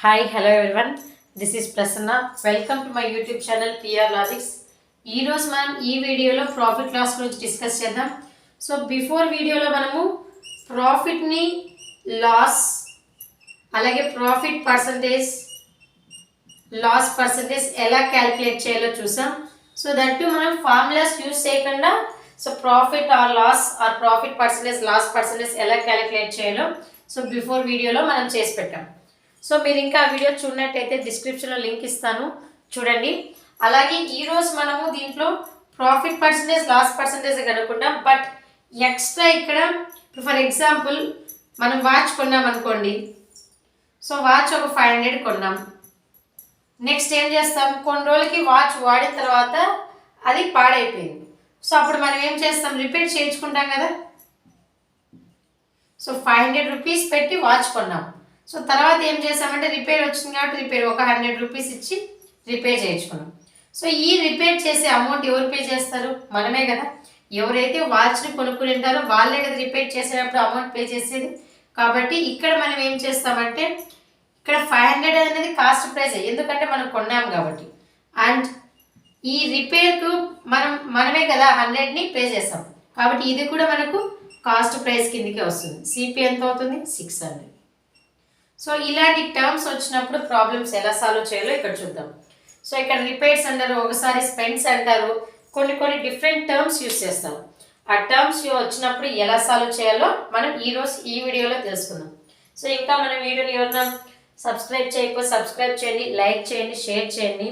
Hi hello everyone, this is Prasanna. Welcome to my YouTube channel PR logics. ఈరోజు మనం ఈ వీడియోలో ప్రాఫిట్ లాస్ గురించి డిస్కస్ చేద్దాం. సో బిఫోర్ వీడియోలో మనము ప్రాఫిట్ని, లాస్, అలాగే ప్రాఫిట్ పర్సంటేజ్, లాస్ పర్సంటేజ్ ఎలా క్యాలిక్యులేట్ చేయాలో చూసాం. సో దట్టు మనం ఫార్ములాస్ యూజ్ చేయకుండా so profit or loss or profit percentage, loss percentage ఎలా క్యాలిక్యులేట్ చేయాలో సో బిఫోర్ వీడియోలో మనం చేసి పెట్టాం. సో మీరు ఇంకా ఆ వీడియో చూడనట్టయితే డిస్క్రిప్షన్లో లింక్ ఇస్తాను, చూడండి. అలాగే ఈరోజు మనము దీంట్లో ప్రాఫిట్ పర్సంటేజ్, లాస్ పర్సంటేజ్ కనుక్కుంటాం. బట్ ఎక్స్ట్రా ఇక్కడ ఫర్ ఎగ్జాంపుల్ మనం వాచ్ కొన్నాం అనుకోండి. సో వాచ్ ఒక 500 కొన్నాం. నెక్స్ట్ ఏం చేస్తాం, కొన్ని రోజులకి వాచ్ వాడిన తర్వాత అది పాడైపోయింది. సో అప్పుడు మనం ఏం చేస్తాం, రిపేర్ చేయించుకుంటాం కదా. సో 500 రూపీస్ పెట్టి వాచ్ కొన్నాం. సో తర్వాత ఏం చేసామంటే రిపేర్ వచ్చింది కాబట్టి రిపేర్ ఒక 100 రూపీస్ ఇచ్చి రిపేర్ చేయించుకున్నాం. సో ఈ రిపేర్ చేసే అమౌంట్ ఎవరు పే చేస్తారు? మనమే కదా. ఎవరైతే వాచ్ని కొనుక్కుని ఉంటారో వాళ్ళే కదా రిపేర్ చేసేటప్పుడు అమౌంట్ పే చేసేది. కాబట్టి ఇక్కడ మనం ఏం చేస్తామంటే ఇక్కడ 500 అనేది కాస్ట్ ప్రైస్, ఎందుకంటే మనం కొన్నాం కాబట్టి. అండ్ ఈ రిపేర్కు మనమే కదా 100ని పే చేస్తాం కాబట్టి ఇది కూడా మనకు కాస్ట్ ప్రైస్ కిందకే వస్తుంది. సిపి ఎంత అవుతుంది? 600. సో ఇలాంటి టర్మ్స్ వచ్చినప్పుడు ప్రాబ్లమ్స్ ఎలా సాల్వ్ చేయాలో ఇక్కడ చూద్దాం. సో ఇక్కడ రిపేర్స్ అంటారు, ఒకసారి స్పెండ్స్ అంటారు, కొన్ని డిఫరెంట్ టర్మ్స్ యూస్ చేస్తాం. ఆ టర్మ్స్ వచ్చినప్పుడు ఎలా సాల్వ్ చేయాలో మనం ఈరోజు ఈ వీడియోలో తెలుసుకుందాం. సో ఇంకా మన వీడియోని ఎవరైనా సబ్స్క్రైబ్ చేయకపోతే సబ్స్క్రైబ్ చేయండి, లైక్ చేయండి, షేర్ చేయండి.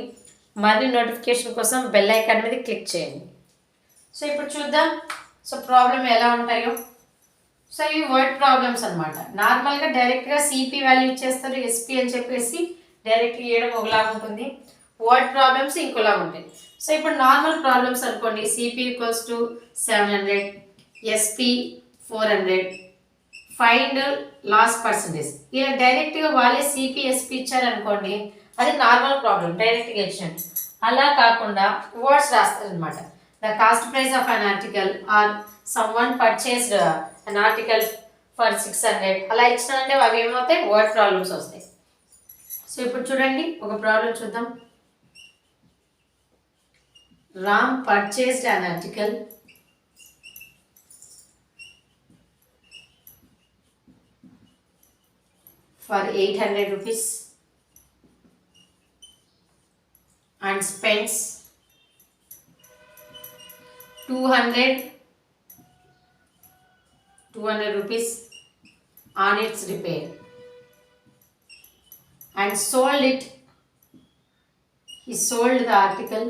మరిన్ని నోటిఫికేషన్ కోసం బెల్ ఐకాన్ మీద క్లిక్ చేయండి. సో ఇప్పుడు చూద్దాం సో ప్రాబ్లం ఎలా ఉంటాయో. సో ఇవి వర్డ్ ప్రాబ్లమ్స్ అనమాట. నార్మల్గా డైరెక్ట్గా సిపి వాల్యూ ఇచ్చేస్తారు, ఎస్పి అని చెప్పేసి డైరెక్ట్గా ఇవ్వడం ఒకలాగా ఉంటుంది. వర్డ్ ప్రాబ్లమ్స్ ఇంకోలా ఉంటాయి. సో ఇప్పుడు నార్మల్ ప్రాబ్లమ్స్ అనుకోండి, CP equals to 700, SP 400, find loss percentage. ఇలా డైరెక్ట్గా వాళ్ళే సిపి ఎస్పి ఇచ్చారనుకోండి, అది నార్మల్ ప్రాబ్లం, డైరెక్ట్గా ఇచ్చినట్టు. అలా కాకుండా వర్డ్స్ రాస్తారనమాట. The cost price of an article or someone purchased an article for 600 అలా ఇచ్చినారంటే అవి ఏమవుతాయి, వర్డ్ ప్రాబ్లమ్స్ వస్తాయి. సో ఇప్పుడు చూడండి ఒక ప్రాబ్లం చూద్దాం. Ram purchased an article for 800 rupees and spends 200 rupees on its repair and sold it. He sold the article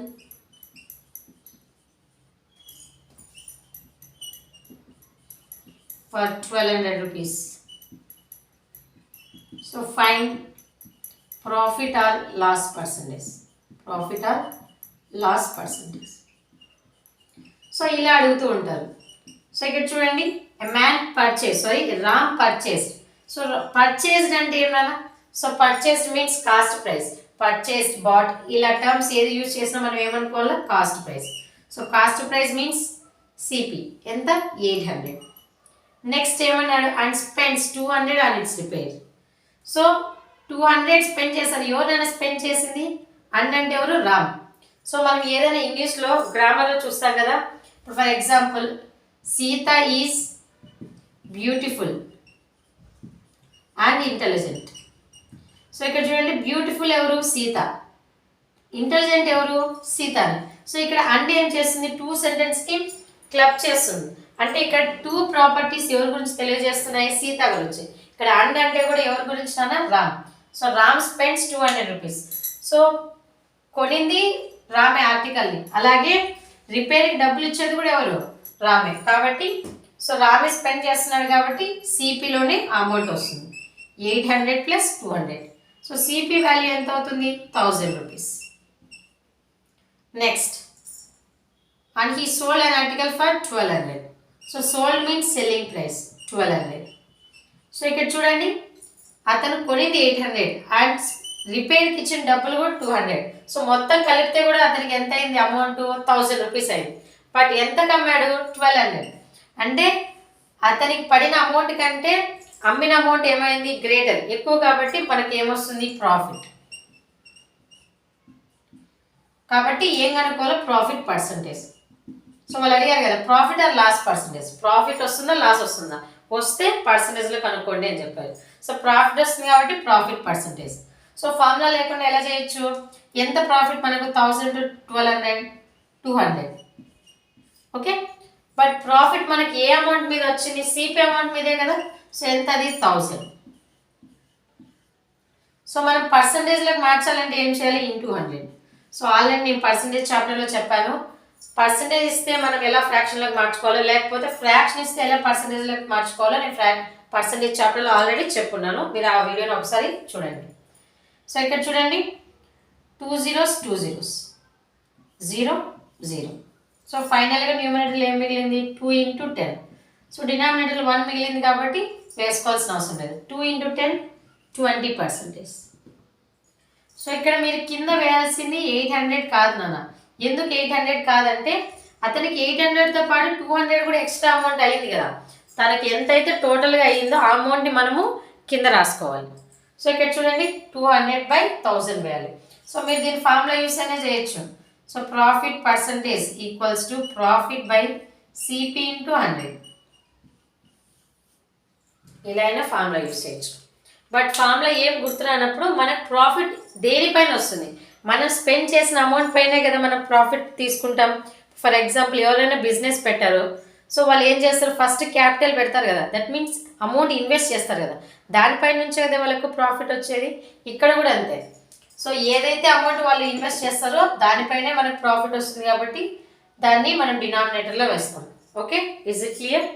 for 1200 rupees. So find profit or loss percentage. Profit or loss percentage. So ఇలా అడుగుతూ ఉంటారు. So ఇక్కడ చూడండి, Ram purchased. So purchased అంటే ఏమన్నా, so purchased means cost price. Purchased, bought, ఇలా terms ఏది use చేసినా మనం ఏమనుకోవాలి, cost price. So cost price means CP ఎంత, 800. నెక్స్ట్ ఏమన్నాడు, and spends 200 on its repair. So 200 spend చేశారు. ఎవరైనా స్పెండ్ చేసింది అండ్ అంటే ఎవరు, రామ్. సో మనం ఏదైనా ఇంగ్లీష్లో గ్రామర్లో చూస్తాం కదా. ఇప్పుడు for example Sita is beautiful and intelligent. So ఇక్కడ చూడండి, బ్యూటిఫుల్ ఎవరు, సీత. ఇంటెలిజెంట్ ఎవరు, సీత. సో ఇక్కడ అండ్ ఏం చేస్తుంది, 2 సెంటెన్స్కి క్లబ్ చేస్తుంది. అంటే ఇక్కడ 2 ప్రాపర్టీస్ ఎవరి గురించి తెలియజేస్తున్నాయి, సీత గురించి. ఇక్కడ అండ్ అంటే కూడా ఎవరి గురించి అన్నా, Ram. So Ram spends 200 rupees. So కొనింది రామే ఆర్టికల్ని, అలాగే రిపేర్కి డబ్బులు ఇచ్చేది కూడా ఎవరు, రామే. కాబట్టి సో రామే స్పెండ్ చేస్తున్నాడు కాబట్టి సిపిలోనే అమౌంట్ వస్తుంది, 800 ప్లస్ 200. సో సిపి వాల్యూ ఎంత అవుతుంది, 1000 rupees. Next, and he sold an article for 1200. So sold means selling price 1200. So ఇక్కడ చూడండి, అతను కొనింది 800 అండ్ రిపేర్కి ఇచ్చిన డబ్బులు కూడా 200. సో మొత్తం కలిపితే కూడా అతనికి ఎంత అయింది, అమౌంట్ 1000 రూపీస్ అయింది. బట్ ఎంత కమ్మాడు, 1200. అంటే అతనికి పడిన అమౌంట్ కంటే అమ్మిన అమౌంట్ ఏమైంది గ్రేటర్ ఎక్కువ కాబట్టి మనకి ఏమొస్తుంది ప్రాఫిట్. కాబట్టి ఏం కనుక్కోవాలి ప్రాఫిట్ పర్సంటేజ్. సో వాళ్ళు అడిగారు కదా profit or loss percentage, profit వస్తుందా లాస్ వస్తుందా, వస్తే పర్సంటేజ్లో కనుక్కోండి అని చెప్పారు. సో ప్రాఫిట్ వస్తుంది కాబట్టి ప్రాఫిట్ పర్సంటేజ్. సో ఫార్ములా లేకుండా ఎలా చేయొచ్చు, ఎంత ప్రాఫిట్ మనకు 1000 to 1200 200 ఓకే. బట్ ప్రాఫిట్ మనకి ఏ అమౌంట్ మీద వచ్చింది సిపి అమౌంట్ మీదే కదా. సో ఎంత అది 1000. సో మనం పర్సంటేజ్లోకి మార్చాలంటే ఏం చేయాలి ఇంటూ 100. సో ఆల్రెడీ నేను పర్సంటేజ్ చాప్టర్లో చెప్పాను, పర్సంటేజ్ ఇస్తే మనం ఎలా ఫ్రాక్షన్లోకి మార్చుకోవాలో, లేకపోతే ఫ్రాక్షన్ ఇస్తే ఎలా పర్సంటేజ్లోకి మార్చుకోవాలో నేను పర్సంటేజ్ చాప్టర్లో ఆల్రెడీ చెప్పున్నాను. మీరు ఆ వీడియోని ఒకసారి చూడండి. సో ఇక్కడ చూడండి 2 zeros 2 zeros 0 0. సో ఫైనల్గా న్యూమరేటర్లో ఏం మిగిలింది 2 into 10. సో డినామినేటర్లో 1 మిగిలింది కాబట్టి వేసుకోవాల్సిన అవసరం లేదు. 2 into 10 20%. సో ఇక్కడ మీరు కింద వేయాల్సింది 800 కాదు నాన్న. ఎందుకు 800 కాదంటే అతనికి 800తో పాటు 200 కూడా ఎక్స్ట్రా అమౌంట్ అయ్యింది కదా, తనకి ఎంతైతే టోటల్గా అయ్యిందో ఆ అమౌంట్ని మనము కింద రాసుకోవాలి. సో ఇక్కడ చూడండి 200/1000 వేయాలి. సో మీరు దీని ఫార్ములా యూస్ అయినా చేయొచ్చు. So profit percentage equals to profit by CP into 100. ఇలా అయినా ఫార్ములా యూస్ చేయొచ్చు. బట్ ఫార్ములా ఏం గుర్తురానప్పుడు మనకు ప్రాఫిట్ దేనిపైన వస్తుంది, మనం స్పెండ్ చేసిన అమౌంట్ పైనే కదా మనం ప్రాఫిట్ తీసుకుంటాం. ఫర్ ఎగ్జాంపుల్ ఎవరైనా బిజినెస్ పెట్టారు, సో వాళ్ళు ఏం చేస్తారు ఫస్ట్ క్యాపిటల్ పెడతారు కదా, దట్ మీన్స్ అమౌంట్ ఇన్వెస్ట్ చేస్తారు కదా, దానిపై నుంచే కదా వాళ్ళకు ప్రాఫిట్ వచ్చేది. ఇక్కడ కూడా అంతే. సో ఏదైతే అమౌంట్ వాళ్ళు ఇన్వెస్ట్ చేస్తారో దానిపైనే మనకు ప్రాఫిట్ వస్తుంది కాబట్టి దాన్ని మనం డినామినేటర్లో వేస్తాం. Okay, is it clear?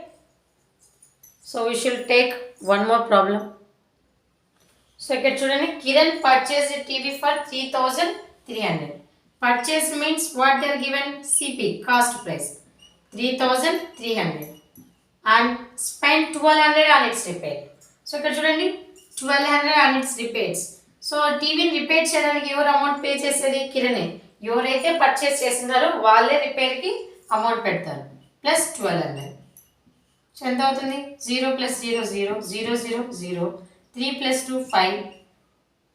So we should take one more problem. So ఇక్కడ చూడండి Kiran purchase TV for 3300. Purchase means what they are given CP cost price 3300 and spent 1200 on its repair. So ఇక్కడ చూడండి 1200 on its repairs. సో టీవీని repair చేయడానికి ఎవరు amount pay చేసేది కిరణే. ఎవరైతే పర్చేస్ చేస్తున్నారో వాళ్ళే రిపేర్కి అమౌంట్ పెడతారు. ప్లస్ 1200. సో ఎంత అవుతుంది 0 + 0 0 0 0 0 3 + 2 5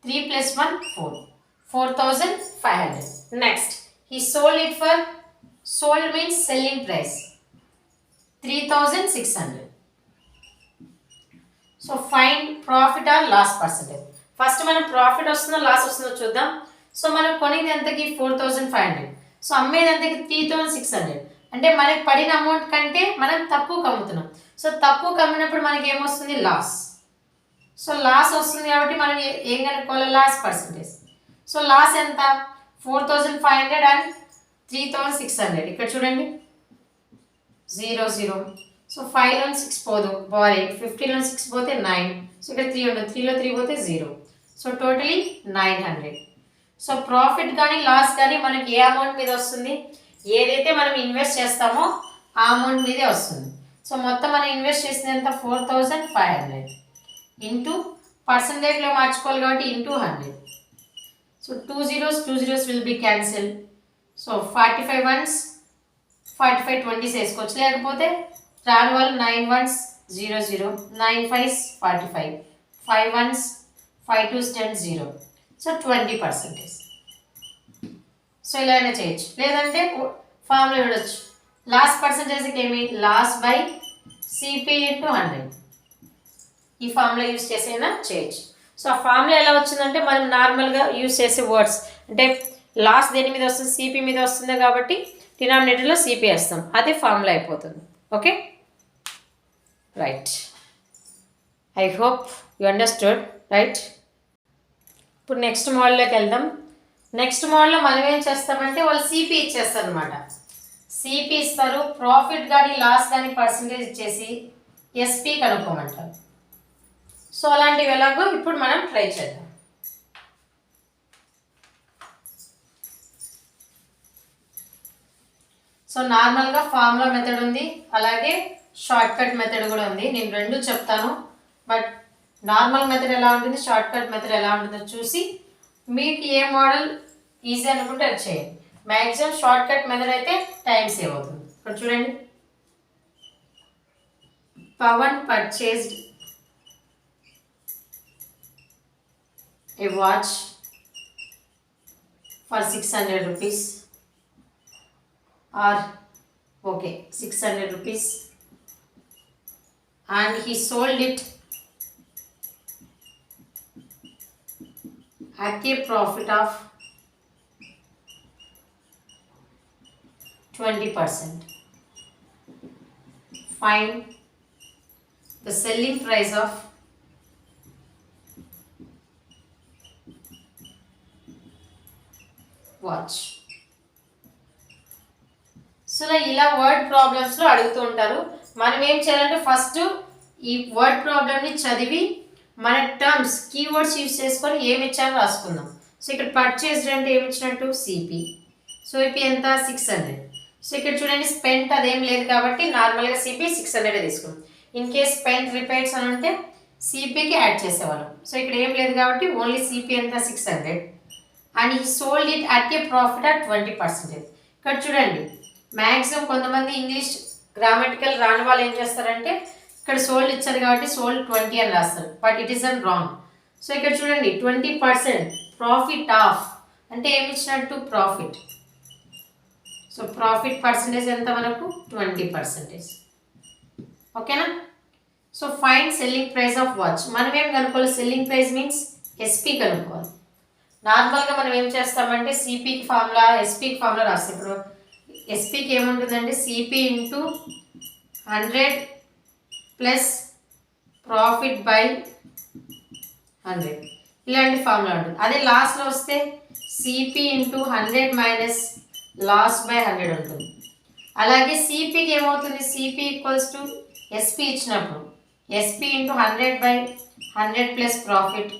3 + 1 4 4500. Next he sold it for, sold means selling price 3600. So find profit or loss percentage. First మనం ప్రాఫిట్ వస్తుందో లాస్ వస్తుందో చూద్దాం. సో మనం కొనేది ఎంతకి 4500, సో అమ్మేది ఎంతకి 3600. అంటే మనకి పడిన అమౌంట్ కంటే మనం తక్కువ అమ్ముతున్నాం. సో తక్కువ అమ్మినప్పుడు మనకి ఏమొస్తుంది లాస్. సో లాస్ వస్తుంది కాబట్టి మనం ఏం కనుక్కోవాలి లాస్ పర్సంటేజ్. సో లాస్ ఎంత 4500 and 3600. ఇక్కడ చూడండి 0 0. సో 5లో 6 పోదు బారీ, 15లో 6 పోతే 9. సో ఇక్కడ 3 ఉంటుంది, 3లో 3 పోతే 0. So totally 900. సో ప్రాఫిట్ కానీ లాస్ కానీ మనకి ఏ అమౌంట్ మీద వస్తుంది, ఏదైతే మనం ఇన్వెస్ట్ చేస్తామో ఆ అమౌంట్ మీదే వస్తుంది. సో మొత్తం మనం ఇన్వెస్ట్ చేసింది ఎంత 4500 ఇంటూ పర్సంటేజ్లో మార్చుకోవాలి కాబట్టి into 100. So 2 zeros 2 zeros will be cancel. So 45 ones 45 20s వేసుకోవచ్చు, లేకపోతే రాని వాళ్ళు 9 ones 0 0 9 5s 45 5 ones 5 2s 10 0. So 20%. So ఇలా అయినా చేయొచ్చు, లేదంటే ఫార్ములా చూడొచ్చు. లాస్ పర్సంటేజ్కి ఏమి లాస్ బై సిపి ఇంటూ 100. ఈ ఫార్ములా యూస్ చేసైనా చేయొచ్చు. సో ఆ ఫార్ములా ఎలా వచ్చిందంటే మనం నార్మల్గా యూస్ చేసే వర్డ్స్, అంటే లాస్ దేని మీద వస్తుంది సిపి మీద వస్తుంది కాబట్టి డినామినేటర్లో సిపి వేస్తాం, అదే ఫార్ములా అయిపోతుంది. Okay right, I hope you understood right. ఇప్పుడు నెక్స్ట్ మోడల్లోకి వెళ్దాం. నెక్స్ట్ మోడల్లో మనం ఏం చేస్తామంటే వాళ్ళు సిపి ఇచ్చేస్తారు అనమాట. సిపి ఇస్తారు, ప్రాఫిట్ కానీ లాస్ కానీ పర్సంటేజ్ ఇచ్చేసి ఎస్పి కనుక్కోమంటారు. సో అలాంటివి ఎలాగో ఇప్పుడు మనం ట్రై చేద్దాం. సో నార్మల్గా ఫార్ములా మెథడ్ ఉంది, అలాగే షార్ట్ కట్ మెథడ్ కూడా ఉంది. నేను రెండు చెప్తాను, బట్ నార్మల్ మెథడ్ ఎలా ఉంటుంది షార్ట్ కట్ మెథడ్ ఎలా ఉంటుందో చూసి మీకు ఏ మోడల్ ఈజీ అనుకుంటే అది చేయండి. మ్యాక్సిమం షార్ట్ కట్ మెథడ్ అయితే టైం సేవ్ అవుతుంది. ఇక్కడ చూడండి, Pavan purchased a watch for 600 rupees, or okay 600 rupees, and he sold it at a profit of 20%. Find the selling price of watch. So ఇలా word ప్రాబ్లమ్స్లో అడుగుతూ ఉంటారు. మనం ఏం చేయాలంటే ఫస్ట్ ఈ వర్డ్ ప్రాబ్లమ్ని చదివి మన టర్మ్స్ కీవర్డ్స్ యూస్ చేసుకొని ఏమి ఇచ్చారో రాసుకుందాం. సో ఇక్కడ పర్చేస్డ్ అంటే ఏమి ఇచ్చినట్టు సిపి. సో ఇప్పుడు ఎంత 600. సో ఇక్కడ చూడండి స్పెంట్ అదేం లేదు కాబట్టి నార్మల్గా సిపి 600 తీసుకున్నాం. ఇన్ కేస్ స్పెంట్ రిపేర్స్ అని ఉంటే సిపికి యాడ్ చేసేవాళ్ళం. సో ఇక్కడ ఏం లేదు కాబట్టి ఓన్లీ సిపి ఎంత 600 అండ్ ఈ sold it at a profit at 20%. ఇక్కడ చూడండి మ్యాక్సిమం కొంతమంది ఇంగ్లీష్ గ్రామటికల్ రాని వాళ్ళు ఏం చేస్తారంటే ఇక్కడ సోల్డ్ ఇచ్చారు కాబట్టి సోల్డ్ 20 అని రాస్తారు, but it is an wrong. So ఇక్కడ చూడండి 20% ప్రాఫిట్ ఆఫ్ అంటే ఏమి ఇచ్చినట్టు ప్రాఫిట్. సో ప్రాఫిట్ పర్సంటేజ్ ఎంత మనకు 20%. ఓకేనా. So find selling price of watch. మనం ఏం కనుక్కోవాలి, సెల్లింగ్ ప్రైస్ మీన్స్ ఎస్పీ కనుక్కోవాలి. నార్మల్గా మనం ఏం చేస్తామంటే సిపికి ఫార్ములా ఎస్పీకి ఫార్ములా రాస్తాం. ఇప్పుడు ఎస్పీకి ఏముంటుందంటే CP into 100 plus profit by 100 ఇలాంటి ఫార్ములా ఉంటుంది. అదే లాస్ట్లో వస్తే CP into 100 minus loss by 100 ఉంటుంది. అలాగే సిపికి ఏమవుతుంది, సిపి ఈక్వల్స్ టు ఎస్పీ ఇచ్చినప్పుడు SP into 100 by 100 plus profit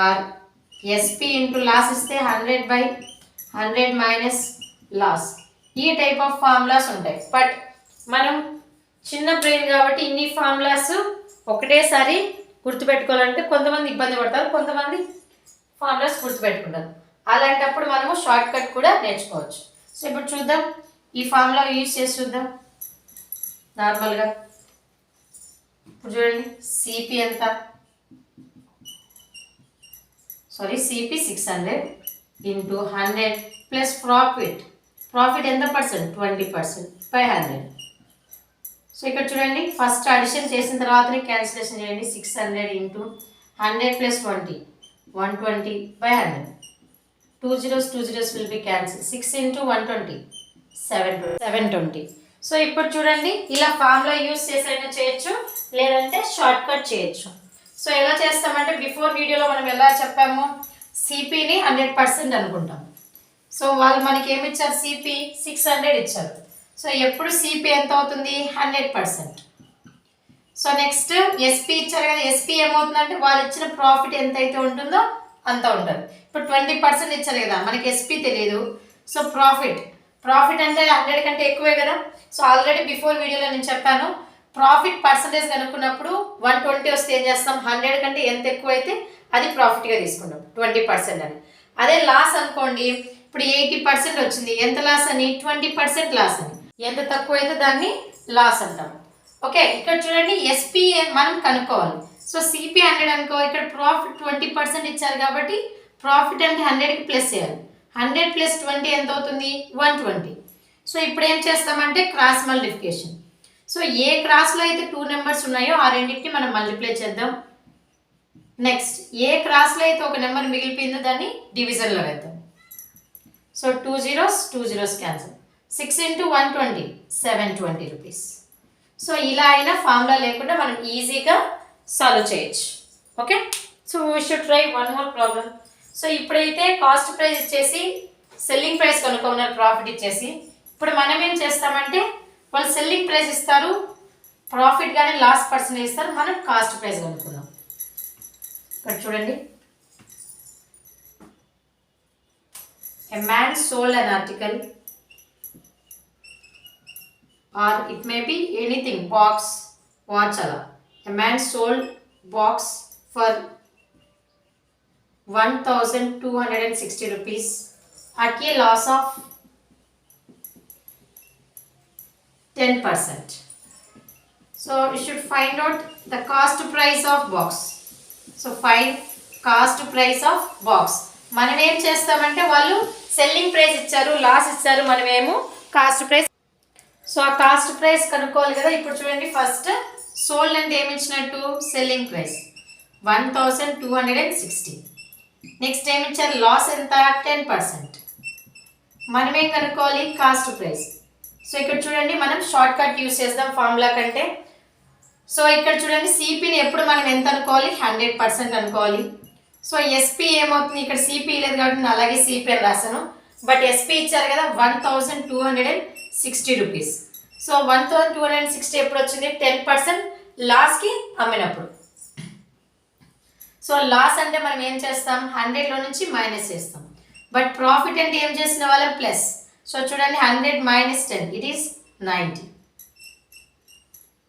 or SP into loss ఇస్తే 100 బై 100 మైనస్ లాస్. ఈ టైప్ ఆఫ్ ఫార్ములాస్ ఉంటాయి. బట్ మనం చిన్న బ్రెయిన్ కాబట్టి ఇన్ని ఫార్ములాస్ ఒకటేసారి గుర్తుపెట్టుకోవాలంటే కొంతమంది ఇబ్బంది పడతారు, కొంతమంది ఫార్ములాస్ గుర్తుపెట్టుకుంటారు. అలాంటప్పుడు మనము షార్ట్ కట్ కూడా నేర్చుకోవచ్చు. సో ఇప్పుడు చూద్దాం, ఈ ఫార్ములా యూజ్ చేసి చూద్దాం నార్మల్గా. ఇప్పుడు చూడండి సిపి ఎంత, sorry CP 600 into 100 plus profit ఎంత పర్సెంట్ 20% బై 100. సో ఇక్కడ చూడండి ఫస్ట్ అడిషన్ చేసిన తర్వాతనే క్యాన్సిలేషన్ చేయండి. 600 into 100 plus 20 120 by 100. 2 zeros will be cancelled. 6 into 120 720. So ఇప్పుడు చూడండి ఇలా ఫార్ములా యూస్ చేసైనా చేయొచ్చు, లేదంటే షార్ట్ కట్ చేయొచ్చు. సో ఎలా చేస్తామంటే బిఫోర్ వీడియోలో మనం ఎలా చెప్పాము, సిపిని 100% అనుకుంటాం. సో వాళ్ళు మనకి ఏమి ఇచ్చారు, సిపి 600 ఇచ్చారు. సో ఎప్పుడు సిపి ఎంత అవుతుంది 100%. సో నెక్స్ట్ ఎస్పీ ఇచ్చారు కదా, ఎస్పీ ఏమవుతుందంటే వాళ్ళు ఇచ్చిన ప్రాఫిట్ ఎంత అయితే ఉంటుందో అంత ఉంటుంది. ఇప్పుడు 20% ఇచ్చారు కదా, మనకి ఎస్పీ తెలియదు. సో ప్రాఫిట్ అంటే 100 కంటే ఎక్కువే కదా. సో ఆల్రెడీ బిఫోర్ వీడియోలో నేను చెప్పాను, ప్రాఫిట్ పర్సంటేజ్ కనుక్కున్నప్పుడు 120 వస్తే ఏం చేస్తాం, 100 కంటే ఎంత ఎక్కువ అయితే అది ప్రాఫిట్గా తీసుకుంటాం 20% అని. అదే లాస్ అనుకోండి, ఇప్పుడు 80% వచ్చింది, ఎంత లాస్ అని 20% లాస్ అని. ఎంత తక్కువ అయితే దాన్ని లాస్ అంటాం. ఓకే, ఇక్కడ చూడండి ఎస్పీ మనం కనుక్కోవాలి. సో సిపి 100 అనుకో, ఇక్కడ ప్రాఫిట్ 20% ఇచ్చారు కాబట్టి ప్రాఫిట్ అంటే 100కి ప్లస్ చేయాలి. 100 ప్లస్ 20 ఎంత అవుతుంది 120. సో ఇప్పుడు ఏం చేస్తామంటే క్రాస్ మల్టిప్లికేషన్. సో ఏ క్రాస్లో అయితే 2 నెంబర్స్ ఉన్నాయో ఆ రెండింటిని మనం మల్టిప్లై చేద్దాం. నెక్స్ట్ ఏ క్రాస్లో అయితే ఒక నెంబర్ మిగిలిపోయిందో దాన్ని డివిజన్లో వేద్దాం. So 2 zeros cancel. 6 into 120 720 rupees. So ఇలా అయినా ఫార్ములా లేకుండా మనం ఈజీగా సాల్వ్ చేయొచ్చు. Okay, so we should try one more problem. So ఇప్పుడైతే కాస్ట్ ప్రైస్ ఇచ్చేసి సెల్లింగ్ ప్రైస్ కనుక్కున్నారు, ప్రాఫిట్ ఇచ్చేసి. ఇప్పుడు మనం ఏం చేస్తామంటే వాళ్ళు సెల్లింగ్ ప్రైస్ ఇస్తారు, ప్రాఫిట్ కానీ లాస్ పర్సెంటేజ్ ఇస్తారు, మనం కాస్ట్ ప్రైస్ కనుక్కుందాం. ఇక్కడ చూడండి, a man sold an article or it may be anything, box, watch ala. A man sold box for 1260 rupees at a loss of 10%. So you should find out the cost price of box. So find cost price of box. మనం ఏం చేస్తామంటే వాళ్ళు selling price ఇచ్చారు, loss ఇచ్చారు, మనమేమో cost price. So ఆ cost price కనుక్కోవాలి కదా. ఇప్పుడు చూడండి, ఫస్ట్ సోల్డ్ అంటే ఏమి ఇచ్చినట్టు సెల్లింగ్ ప్రైస్ 1260. నెక్స్ట్ ఏమి ఇచ్చారు, లాస్ ఎంత 10%. మనమేం కనుక్కోవాలి, కాస్ట్ ప్రైస్. సో ఇక్కడ చూడండి, మనం షార్ట్ కట్ యూస్ చేద్దాం ఫార్ములా కంటే. సో ఇక్కడ చూడండి, సిపిని ఎప్పుడు మనం ఎంత అనుకోవాలి, 100% అనుకోవాలి. సో ఎస్పీ ఏమవుతుంది, ఇక్కడ సిపి లేదు కాబట్టి నేను అలాగే సిపి అని రాశాను. బట్ ఎస్పీ ఇచ్చారు కదా 1260 రూపీస్. సో 1260 ఎప్పుడు వచ్చింది, 10% లాస్కి అమ్మినప్పుడు. సో లాస్ అంటే మనం ఏం చేస్తాం, 100లో నుంచి మైనస్ చేస్తాం. బట్ ప్రాఫిట్ అంటే ఏం చేసిన వాళ్ళం, ప్లస్. సో చూడండి, 100 - 10 it is 90.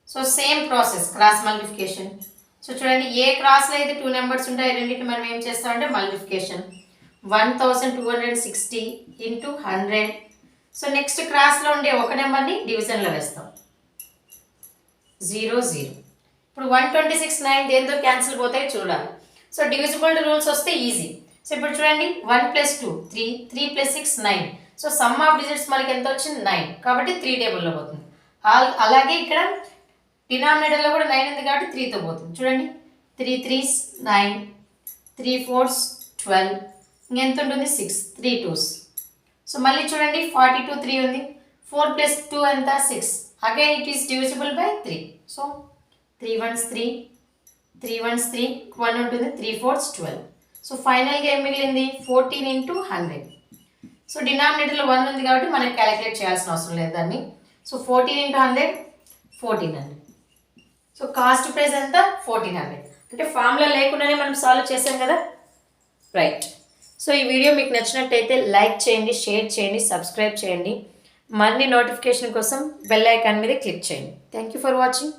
So same process, cross multiplication. So చూడండి, ఏ క్రాస్లో అయితే 2 నెంబర్స్ ఉంటాయి, రెండింటిని మనం ఏం చేస్తామంటే మల్టిప్లికేషన్. 1260 ఇంటూ 100. సో నెక్స్ట్ క్రాస్లో ఉండే ఒక నెంబర్ని డివిజన్లో వేస్తాం, 0 0. ఇప్పుడు 126 9 దేంతో క్యాన్సిల్ పోతాయి చూడాలి. సో డివిజిబుల్ రూల్స్ వస్తే ఈజీ. సో ఇప్పుడు చూడండి, 1 + 2 3, 3 + 6 9. సో సమ్ ఆఫ్ డిజిట్స్ మనకి ఎంత వచ్చింది, 9, కాబట్టి 3 టేబుల్లో పోతుంది. అలాగే ఇక్కడ డినామినేటర్లో కూడా 9 ఉంది కాబట్టి 3తో పోతుంది. చూడండి, 3 3s 9, 3 4s 12, ఇంకెంత ఉంటుంది 6, 3 2s. సో మళ్ళీ చూడండి, 42 3 ఉంది, 4 + 2 ఎంత 6. Again it is divisible by 3. So 3 1s 3, 3 1s 3, 1 ఉంటుంది, 3 4s 12. సో ఫైనల్గా ఏం మిగిలింది, 14 ఇంటూ 100. సో డినామినేటర్లో 1 ఉంది కాబట్టి మనకి క్యాలిక్యులేట్ చేయాల్సిన అవసరం లేదు దాన్ని. So 14 into 100 1400. So cost price ఎంత 1400. అంటే ఫార్ములా లేకుండానే మనం సాల్వ్ చేసాం కదా, రైట్. సో ఈ వీడియో మీకు నచ్చినట్టయితే లైక్ చేయండి, షేర్ చేయండి, సబ్స్క్రైబ్ చేయండి. మరిన్ని నోటిఫికేషన్ కోసం బెల్ ఐకాన్ మీద క్లిక్ చేయండి. Thank you for watching.